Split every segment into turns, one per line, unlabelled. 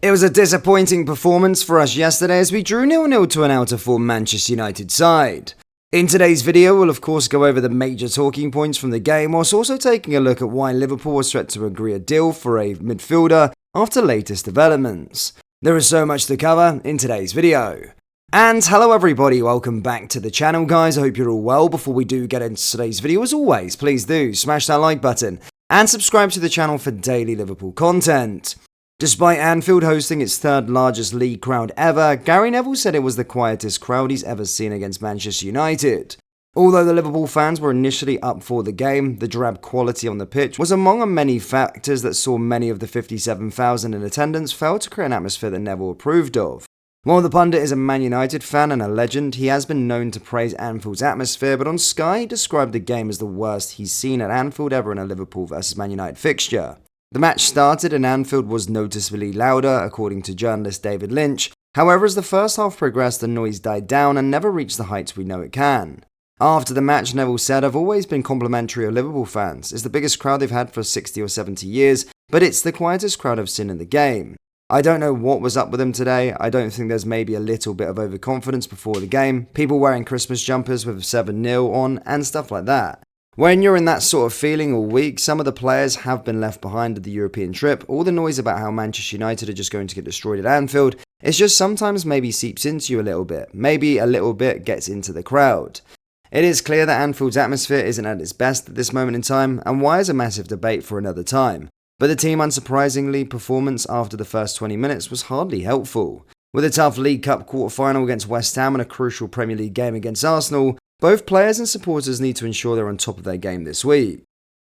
It was a disappointing performance for us yesterday as we drew 0-0 to an out-of-form Manchester United side. In today's video, we'll of course go over the major talking points from the game, whilst also taking a look at why Liverpool was threatened to agree a deal for a midfielder after latest developments. There is so much to cover in today's video. And hello everybody, welcome back to the channel guys, I hope you're all well. Before we do get into today's video, as always, please do smash that like button and subscribe to the channel for daily Liverpool content. Despite Anfield hosting its third largest league crowd ever, Gary Neville said it was the quietest crowd he's ever seen against Manchester United. Although the Liverpool fans were initially up for the game, the drab quality on the pitch was among many factors that saw many of the 57,000 in attendance fail to create an atmosphere that Neville approved of. While the pundit is a Man United fan and a legend, he has been known to praise Anfield's atmosphere, but on Sky he described the game as the worst he's seen at Anfield ever in a Liverpool vs Man United fixture. The match started and Anfield was noticeably louder, according to journalist David Lynch. However, as the first half progressed, the noise died down and never reached the heights we know it can. After the match, Neville said, "I've always been complimentary of Liverpool fans. It's the biggest crowd they've had for 60 or 70 years, but it's the quietest crowd I've seen in the game. I don't know what was up with them today. I don't think there's maybe a little bit of overconfidence before the game. People wearing Christmas jumpers with 7-0 on and stuff like that. When you're in that sort of feeling all week, some of the players have been left behind at the European trip. All the noise about how Manchester United are just going to get destroyed at Anfield, it's just sometimes maybe seeps into you a little bit. Maybe a little bit gets into the crowd. It is clear that Anfield's atmosphere isn't at its best at this moment in time, and why is a massive debate for another time. But the team, unsurprisingly, performance after the first 20 minutes was hardly helpful. With a tough League Cup quarter-final against West Ham and a crucial Premier League game against Arsenal, both players and supporters need to ensure they're on top of their game this week.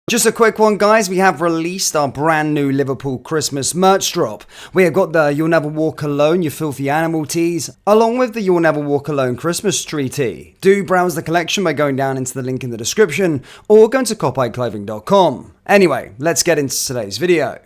Just a quick one guys, we have released our brand new Liverpool Christmas merch drop. We have got the You'll Never Walk Alone, You Filthy Animal tees, along with the You'll Never Walk Alone Christmas tree tee. Do browse the collection by going down into the link in the description or going to copiclothing.com. Anyway, let's get into today's video.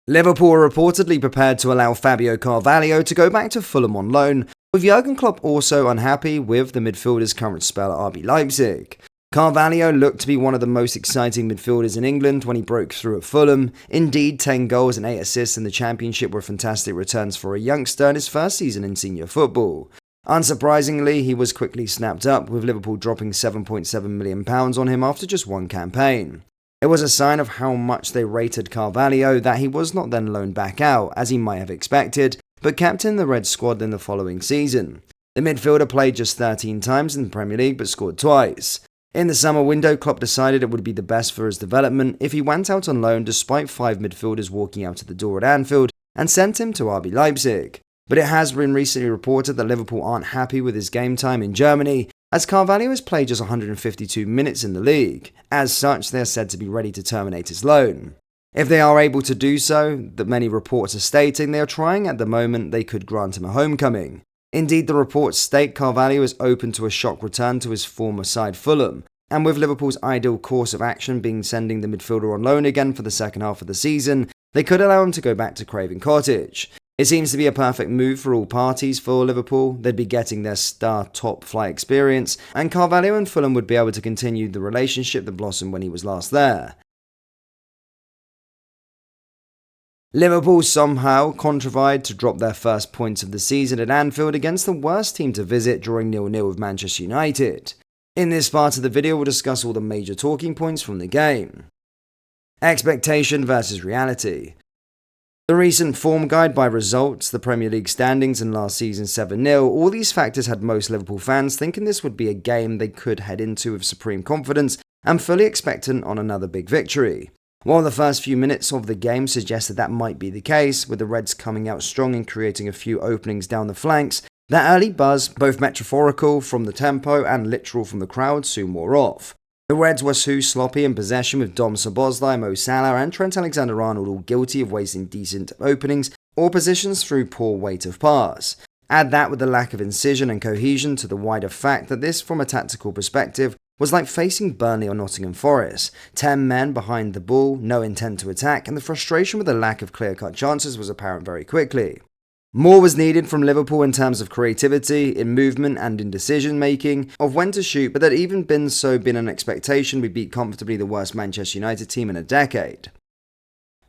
Liverpool are reportedly prepared to allow Fabio Carvalho to go back to Fulham on loan, with Jurgen Klopp also unhappy with the midfielder's current spell at RB Leipzig. Carvalho looked to be one of the most exciting midfielders in England when he broke through at Fulham. Indeed, 10 goals and 8 assists in the Championship were fantastic returns for a youngster in his first season in senior football. Unsurprisingly, he was quickly snapped up, with Liverpool dropping £7.7 million on him after just one campaign. It was a sign of how much they rated Carvalho that he was not then loaned back out, as he might have expected, but captained the Red squad in the following season. The midfielder played just 13 times in the Premier League but scored twice. In the summer window, Klopp decided it would be the best for his development if he went out on loan despite 5 midfielders walking out of the door at Anfield and sent him to RB Leipzig. But it has been recently reported that Liverpool aren't happy with his game time in Germany, as Carvalho has played just 152 minutes in the league. As such, they are said to be ready to terminate his loan. If they are able to do so, that many reports are stating they are trying at the moment, they could grant him a homecoming. Indeed, the reports state Carvalho is open to a shock return to his former side Fulham, and with Liverpool's ideal course of action being sending the midfielder on loan again for the second half of the season, they could allow him to go back to Craven Cottage. It seems to be a perfect move for all parties for Liverpool. They'd be getting their star top flight experience, and Carvalho and Fulham would be able to continue the relationship that blossomed when he was last there. Liverpool somehow contrived to drop their first points of the season at Anfield against the worst team to visit, drawing 0-0 with Manchester United. In this part of the video, we'll discuss all the major talking points from the game. Expectation versus reality. The recent form guide by results, the Premier League standings and last season's 7-0, all these factors had most Liverpool fans thinking this would be a game they could head into with supreme confidence and fully expectant on another big victory. While the first few minutes of the game suggested that might be the case, with the Reds coming out strong and creating a few openings down the flanks, that early buzz, both metaphorical from the tempo and literal from the crowd, soon wore off. The Reds were too sloppy in possession, with Dom Szoboszlai, Mo Salah and Trent Alexander-Arnold all guilty of wasting decent openings or positions through poor weight of pass. Add that with the lack of incision and cohesion to the wider fact that this, from a tactical perspective, was like facing Burnley or Nottingham Forest. 10 men behind the ball, no intent to attack, and the frustration with the lack of clear-cut chances was apparent very quickly. More was needed from Liverpool in terms of creativity, in movement and in decision-making, of when to shoot, but that even been an expectation we beat comfortably the worst Manchester United team in a decade.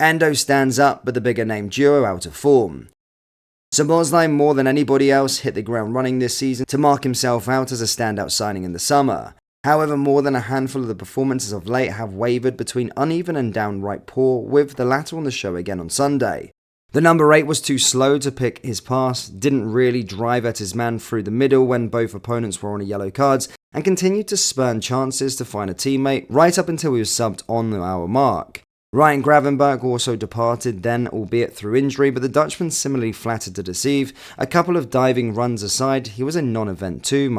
Endo stands up, but the bigger name duo out of form. Szoboszlai, more than anybody else, hit the ground running this season to mark himself out as a standout signing in the summer. However, more than a handful of the performances of late have wavered between uneven and downright poor, with the latter on the show again on Sunday. The number 8 was too slow to pick his pass, didn't really drive at his man through the middle when both opponents were on yellow cards, and continued to spurn chances to find a teammate right up until he was subbed on the hour mark. Ryan Gravenberch also departed then, albeit through injury, but the Dutchman similarly flattered to deceive. A couple of diving runs aside, he was a non-event too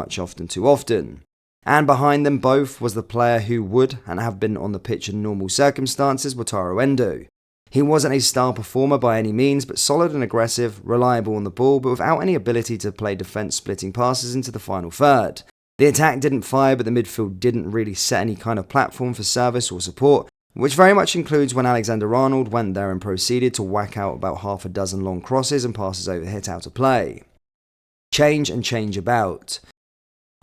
often. And behind them both was the player who would and have been on the pitch in normal circumstances, Wataru Endo. He wasn't a star performer by any means, but solid and aggressive, reliable on the ball, but without any ability to play defence-splitting passes into the final third. The attack didn't fire, but the midfield didn't really set any kind of platform for service or support, which very much includes when Alexander-Arnold went there and proceeded to whack out about half a dozen long crosses and passes over hit out of play. Change and change about.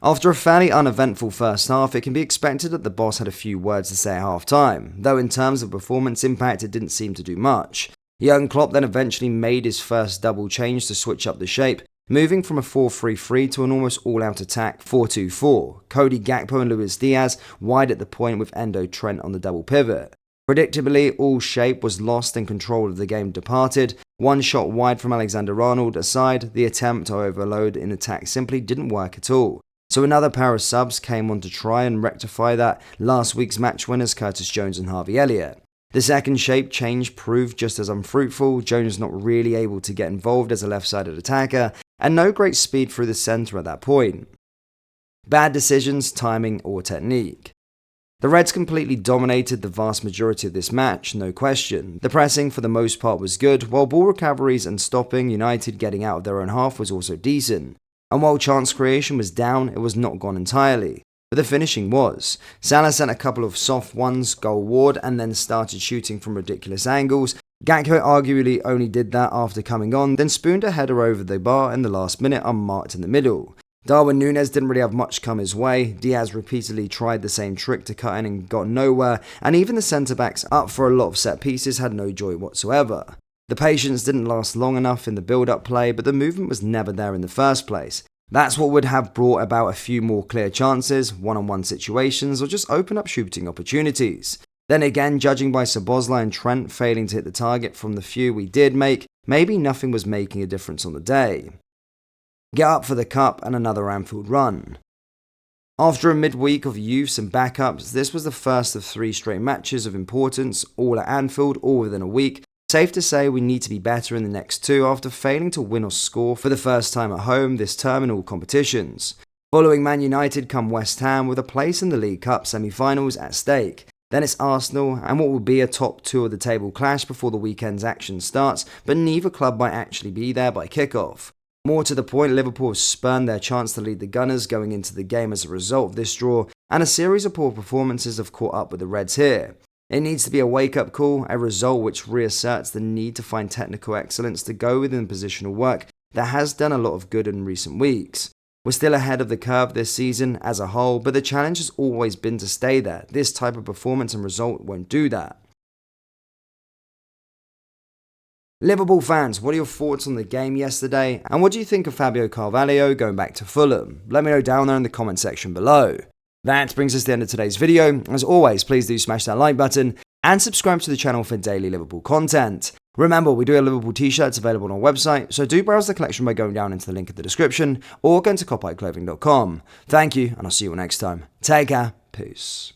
After a fairly uneventful first half, it can be expected that the boss had a few words to say at half-time, though in terms of performance impact it didn't seem to do much. Jurgen Klopp then eventually made his first double change to switch up the shape, moving from a 4-3-3 to an almost all-out attack 4-2-4, Cody Gakpo and Luis Diaz wide at the point with Endo Trent on the double pivot. Predictably, all shape was lost and control of the game departed. One shot wide from Alexander-Arnold aside, the attempt to overload in attack simply didn't work at all. So another pair of subs came on to try and rectify that, last week's match winners Curtis Jones and Harvey Elliott. The second shape change proved just as unfruitful, Jones not really able to get involved as a left-sided attacker, and no great speed through the centre at that point. Bad decisions, timing or technique. The Reds completely dominated the vast majority of this match, no question. The pressing for the most part was good, while ball recoveries and stopping United getting out of their own half was also decent. And while chance creation was down, it was not gone entirely. But the finishing was. Salah sent a couple of soft ones goal ward and then started shooting from ridiculous angles. Gakpo arguably only did that after coming on, then spooned a header over the bar in the last minute unmarked in the middle. Darwin Núñez didn't really have much come his way. Diaz repeatedly tried the same trick to cut in and got nowhere, and even the centre-backs up for a lot of set pieces had no joy whatsoever. The patience didn't last long enough in the build-up play, but the movement was never there in the first place. That's what would have brought about a few more clear chances, one-on-one situations, or just open up shooting opportunities. Then again, judging by Szoboszlai and Trent failing to hit the target from the few we did make, maybe nothing was making a difference on the day. Get up for the cup and another Anfield run. After a midweek of youths and backups, this was the first of 3 straight matches of importance, all at Anfield, all within a week. Safe to say we need to be better in the next 2 after failing to win or score for the first time at home this term in all competitions. Following Man United come West Ham with a place in the League Cup semi-finals at stake. Then it's Arsenal and what will be a top 2 of the table clash before the weekend's action starts, but neither club might actually be there by kickoff. More to the point, Liverpool have spurned their chance to lead the Gunners going into the game as a result of this draw, and a series of poor performances have caught up with the Reds here. It needs to be a wake-up call, a result which reasserts the need to find technical excellence to go within positional work that has done a lot of good in recent weeks. We're still ahead of the curve this season as a whole, but the challenge has always been to stay there. This type of performance and result won't do that. Liverpool fans, what are your thoughts on the game yesterday? And what do you think of Fabio Carvalho going back to Fulham? Let me know down there in the comment section below. That brings us to the end of today's video. As always, please do smash that like button and subscribe to the channel for daily Liverpool content. Remember, we do have Liverpool t-shirts available on our website, so do browse the collection by going down into the link in the description or going to copyclothing.com. Thank you, and I'll see you all next time. Take care. Peace.